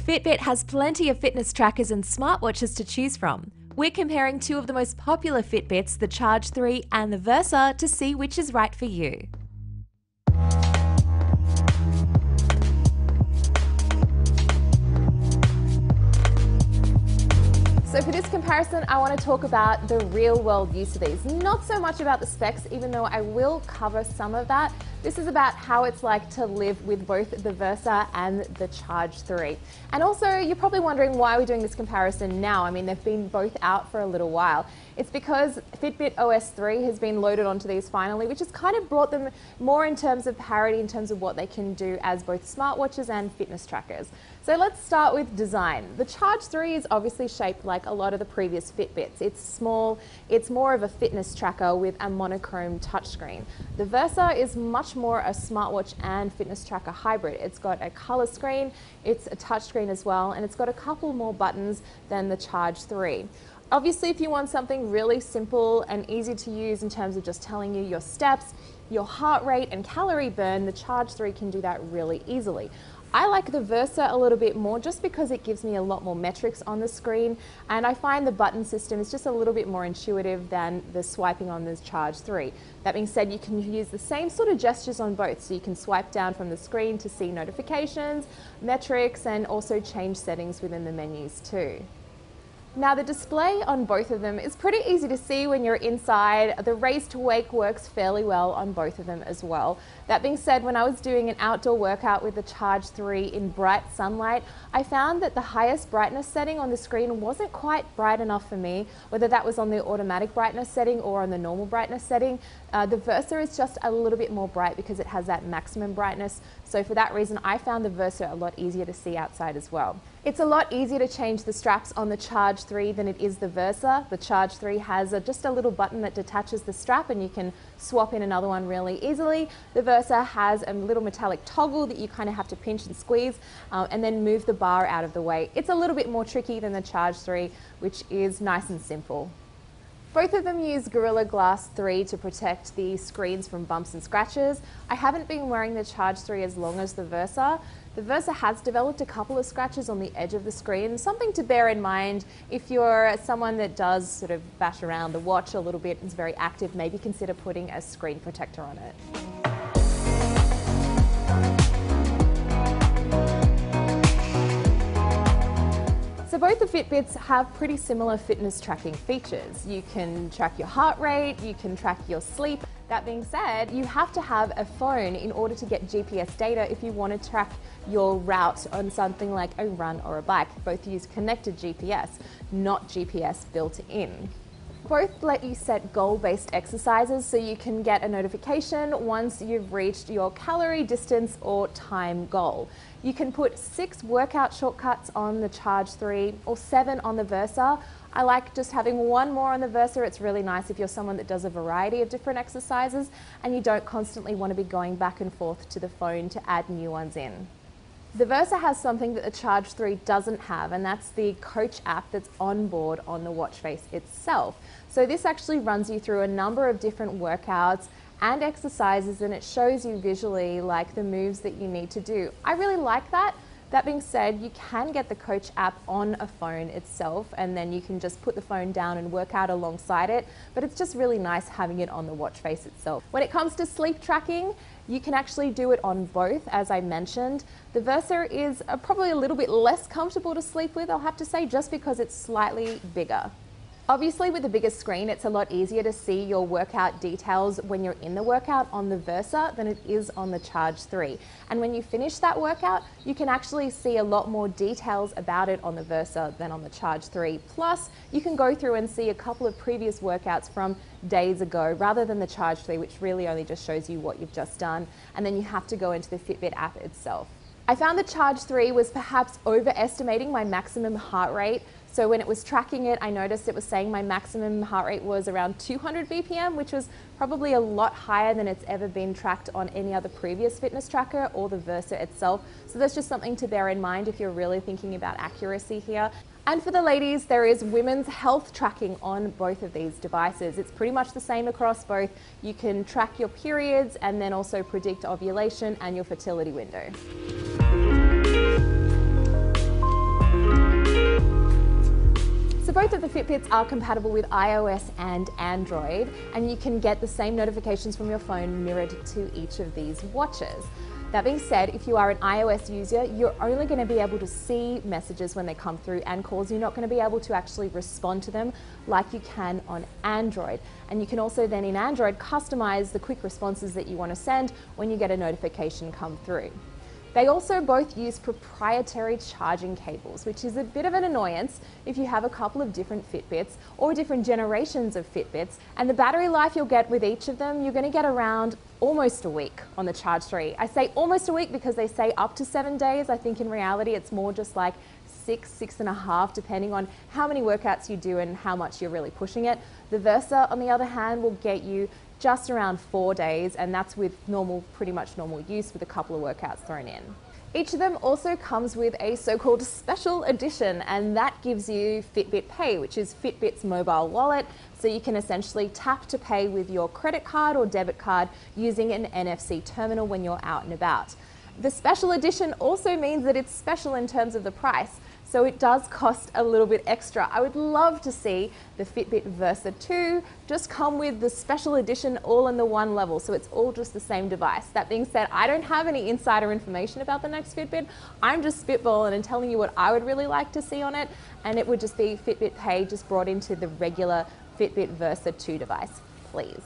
Fitbit has plenty of fitness trackers and smartwatches to choose from. We're comparing two of the most popular Fitbits, the Charge 3 and the Versa, to see which is right for you. So for this comparison, I want to talk about the real world use of these. Not so much about the specs, even though I will cover some of that. This is about how it's like to live with both the Versa and the Charge 3. And also, you're probably wondering why we're doing this comparison now. I mean, they've been both out for a little while. It's because Fitbit OS 3 has been loaded onto these finally, which has kind of brought them more in terms of parity, in terms of what they can do as both smartwatches and fitness trackers. So let's start with design. The Charge 3 is obviously shaped like a lot of the previous Fitbits. It's small, it's more of a fitness tracker with a monochrome touchscreen. The Versa is much more a smartwatch and fitness tracker hybrid. It's got a color screen, it's a touchscreen as well, and it's got a couple more buttons than the Charge 3. Obviously, if you want something really simple and easy to use in terms of just telling you your steps, your heart rate and calorie burn, the Charge 3 can do that really easily. I like the Versa a little bit more just because it gives me a lot more metrics on the screen, and I find the button system is just a little bit more intuitive than the swiping on the Charge 3. That being said, you can use the same sort of gestures on both, so you can swipe down from the screen to see notifications, metrics, and also change settings within the menus too. Now the display on both of them is pretty easy to see when you're inside. The raise to wake works fairly well on both of them as well. That being said, when I was doing an outdoor workout with the Charge 3 in bright sunlight, I found that the highest brightness setting on the screen wasn't quite bright enough for me, whether that was on the automatic brightness setting or on the normal brightness setting. The Versa is just a little bit more bright because it has that maximum brightness. So for that reason, I found the Versa a lot easier to see outside as well. It's a lot easier to change the straps on the Charge 3 than it is the Versa. The Charge 3 has just a little button that detaches the strap and you can swap in another one really easily. The Versa has a little metallic toggle that you kind of have to pinch and squeeze and then move the bar out of the way. It's a little bit more tricky than the Charge 3, which is nice and simple. Both of them use Gorilla Glass 3 to protect the screens from bumps and scratches. I haven't been wearing the Charge 3 as long as the Versa. The Versa has developed a couple of scratches on the edge of the screen, something to bear in mind if you're someone that does sort of bash around the watch a little bit and is very active. Maybe consider putting a screen protector on it. So both the Fitbits have pretty similar fitness tracking features. You can track your heart rate, you can track your sleep. That being said, you have to have a phone in order to get GPS data if you want to track your route on something like a run or a bike. Both use connected GPS, not GPS built in. Both let you set goal-based exercises so you can get a notification once you've reached your calorie, distance, or time goal. You can put 6 workout shortcuts on the Charge 3 or 7 on the Versa. I like just having one more on the Versa. It's really nice if you're someone that does a variety of different exercises and you don't constantly want to be going back and forth to the phone to add new ones in. The Versa has something that the Charge 3 doesn't have, and that's the Coach app that's on board on the watch face itself. So this actually runs you through a number of different workouts and exercises, and it shows you visually like the moves that you need to do. I really like that. That being said, you can get the Coach app on a phone itself, and then you can just put the phone down and work out alongside it, but it's just really nice having it on the watch face itself. When it comes to sleep tracking, you can actually do it on both, as I mentioned. The Versa is probably a little bit less comfortable to sleep with, I'll have to say, just because it's slightly bigger. Obviously, with the bigger screen, it's a lot easier to see your workout details when you're in the workout on the Versa than it is on the Charge 3. And when you finish that workout, you can actually see a lot more details about it on the Versa than on the Charge 3. Plus, you can go through and see a couple of previous workouts from days ago rather than the Charge 3, which really only just shows you what you've just done. And then you have to go into the Fitbit app itself. I found the Charge 3 was perhaps overestimating my maximum heart rate. So when it was tracking it, I noticed it was saying my maximum heart rate was around 200 BPM, which was probably a lot higher than it's ever been tracked on any other previous fitness tracker or the Versa itself. So that's just something to bear in mind if you're really thinking about accuracy here. And for the ladies, there is women's health tracking on both of these devices. It's pretty much the same across both. You can track your periods and then also predict ovulation and your fertility window. So both of the Fitbits are compatible with iOS and Android, and you can get the same notifications from your phone mirrored to each of these watches. That being said, if you are an iOS user, you're only going to be able to see messages when they come through and calls. You're not going to be able to actually respond to them like you can on Android. And you can also then in Android customize the quick responses that you want to send when you get a notification come through. They also both use proprietary charging cables, which is a bit of an annoyance if you have a couple of different Fitbits or different generations of Fitbits. And the battery life you'll get with each of them, you're going to get around almost a week on the Charge 3. I say almost a week because they say up to 7 days. I think in reality it's more just like 6.5, depending on how many workouts you do and how much you're really pushing it. The Versa, on the other hand, will get you just around 4 days, and that's with pretty much normal use with a couple of workouts thrown in. Each of them also comes with a so-called special edition, and that gives you Fitbit Pay, which is Fitbit's mobile wallet. So you can essentially tap to pay with your credit card or debit card using an NFC terminal when you're out and about. The special edition also means that it's special in terms of the price. So it does cost a little bit extra. I would love to see the Fitbit Versa 2 just come with the special edition all in the one level, so it's all just the same device. That being said, I don't have any insider information about the next Fitbit. I'm just spitballing and telling you what I would really like to see on it, and it would just be Fitbit Pay just brought into the regular Fitbit Versa 2 device, please.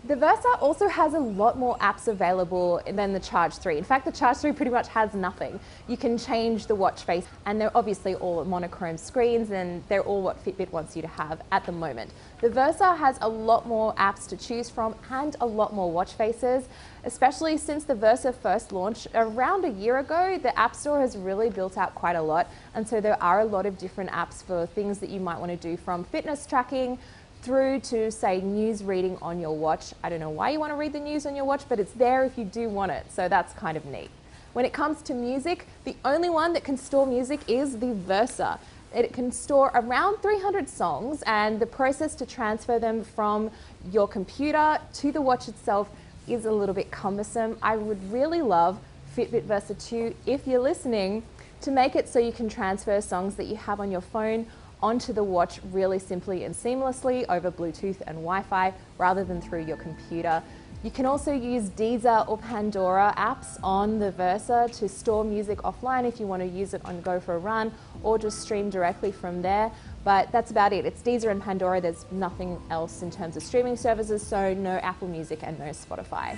The Versa also has a lot more apps available than the Charge 3. In fact, the Charge 3 pretty much has nothing. You can change the watch face, and they're obviously all monochrome screens, and they're all what Fitbit wants you to have at the moment. The Versa has a lot more apps to choose from and a lot more watch faces, especially since the Versa first launched around a year ago. The App Store has really built out quite a lot, and so there are a lot of different apps for things that you might want to do, from fitness tracking through to, say, news reading on your watch. I don't know why you want to read the news on your watch, but it's there if you do want it, so that's kind of neat. When it comes to music, the only one that can store music is the Versa. It can store around 300 songs, and the process to transfer them from your computer to the watch itself is a little bit cumbersome. I would really love Fitbit Versa 2, if you're listening, to make it so you can transfer songs that you have on your phone onto the watch really simply and seamlessly over Bluetooth and Wi-Fi rather than through your computer. You can also use Deezer or Pandora apps on the Versa to store music offline if you want to use it on go for a run or just stream directly from there. But that's about it. It's Deezer and Pandora. There's nothing else in terms of streaming services, so no Apple Music and no Spotify.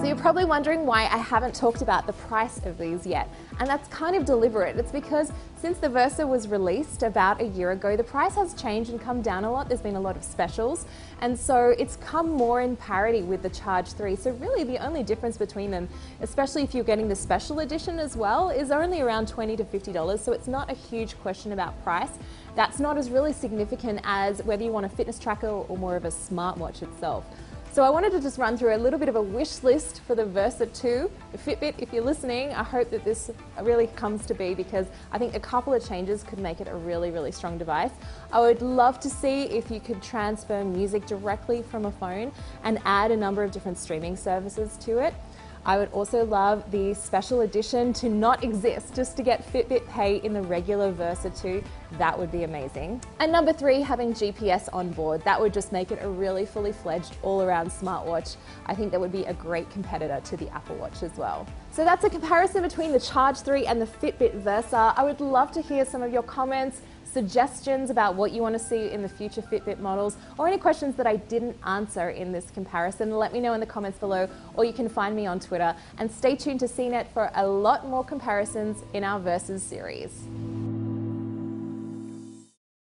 So you're probably wondering why I haven't talked about the price of these yet, and that's kind of deliberate. It's because since the Versa was released about a year ago, the price has changed and come down a lot. There's been a lot of specials, and so it's come more in parity with the Charge 3. So really the only difference between them, especially if you're getting the special edition as well, is only around $20 to $50. So it's not a huge question about price. That's not as really significant as whether you want a fitness tracker or more of a smartwatch itself. So I wanted to just run through a little bit of a wish list for the Versa 2. The Fitbit, if you're listening, I hope that this really comes to be, because I think a couple of changes could make it a really, really strong device. I would love to see if you could transfer music directly from a phone and add a number of different streaming services to it. I would also love the special edition to not exist, just to get Fitbit Pay in the regular Versa 2. That would be amazing. And number 3, having GPS on board. That would just make it a really fully fledged all-around smartwatch. I think that would be a great competitor to the Apple Watch as well. So that's a comparison between the Charge 3 and the Fitbit Versa. I would love to hear some of your comments, suggestions about what you want to see in the future Fitbit models, or any questions that I didn't answer in this comparison. Let me know in the comments below, or you can find me on Twitter. And stay tuned to CNET for a lot more comparisons in our Versus series.